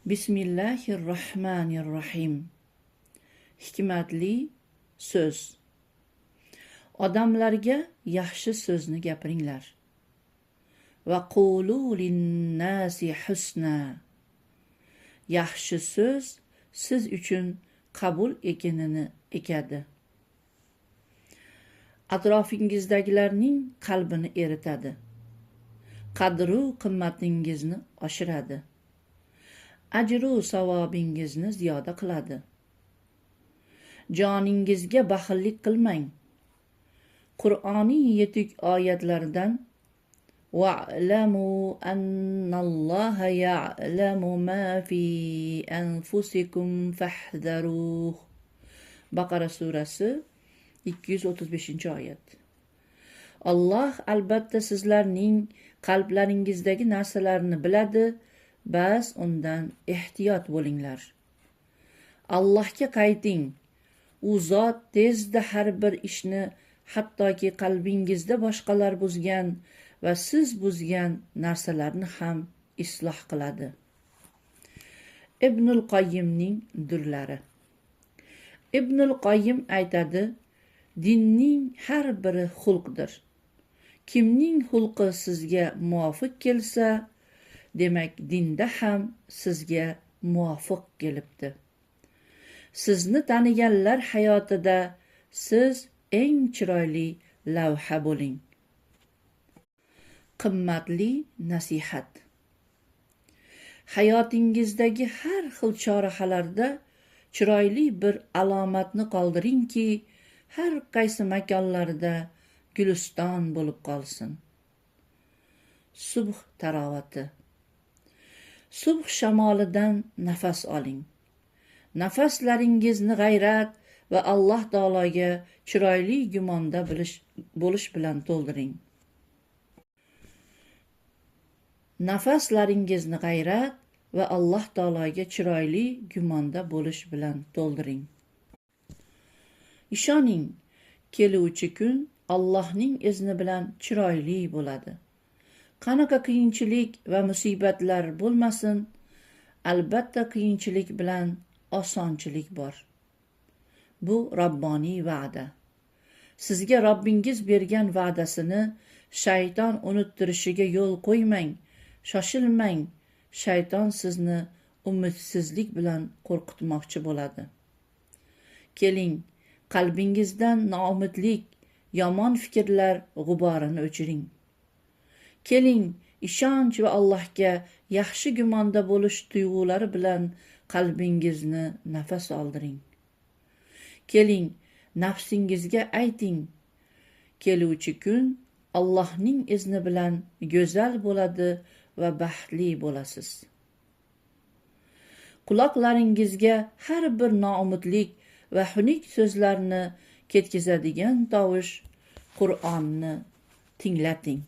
Bismillahirrohmanirrohim. Hikmatli so'z. Odamlarga yaxshi so'zni gapiringlar. Va qulu linnasi husna. Yaxshi so'z siz uchun qabul ekanini ekadi. Atrofingizdagilarning qalbini eritadi. Qadru qimmatingizni oshiradi. Ajru savobingizni ziyoda qiladi. Joningizga baxillik qilmang. Qur'oniy yetuk oyatlardan wa'lamu annalloha ya'lamu ma fi anfusikum fahdharuh. Baqara surasi 235-oyat. Alloh albatta sizlarning qalblaringizdagi narsalarni biladi, bas undan ehtiyot bo'linglar. Allohga qayting. U zot tezda har bir ishni, hattoki qalbingizda boshqalar buzgan va siz buzgan narsalarni ham isloh qiladi. Ibnul Qoyyimning durlari. Ibnul Qoyyim aytadi, dinning har biri xulqdir. Kimning xulqi sizga muvofiq kelsa, demak dinda ham sizga muvofiq kelibdi. Sizni taniganlar hayotida siz eng chiroyli lavha bo'ling. Qimmatli nasihat. Hayotingizdagi har xil chorahalarda chiroyli bir alomatni qoldiringki, har qaysi makonlarda guliston bo'lib qolsin. Subh tarovati. Subh shamolidan nafas oling. Nafaslaringizni g'ayrat va Alloh taologa chiroyli gumonda bo'lish bilan to'ldiring. Nafaslaringizni g'ayrat va Alloh taologa chiroyli gumonda bo'lish bilan to'ldiring. Ishoning, keluvchi kun Allohning izni bilan chiroyli bo'ladi. Qanaqa qiyinchilik va musibatlar bo'lmasin, albatta qiyinchilik bilan osonchilik bor. Bu Robboniy va'da. Sizga Robbingiz bergan va'dasini shayton unuttirishiga yo'l qo'ymang, shoshilmang. Shayton sizni umidsizlik bilan qo'rqitmoqchi bo'ladi. Keling, qalbingizdan noumidlik, yomon fikrlar g'uborini o'chiring. Keling, ishonch va Allohga yaxshi gumonda bo'lish tuyg'ulari bilan qalbingizni nafas oldiring. Keling, nafsingizga ayting, keluvchi kun Allohning izni bilan go'zal bo'ladi va baxtli bo'lasiz. Quloqlaringizga har bir noumidlik va xunuk so'zlarni ketkazadigan tovush Qur'onni tinglating.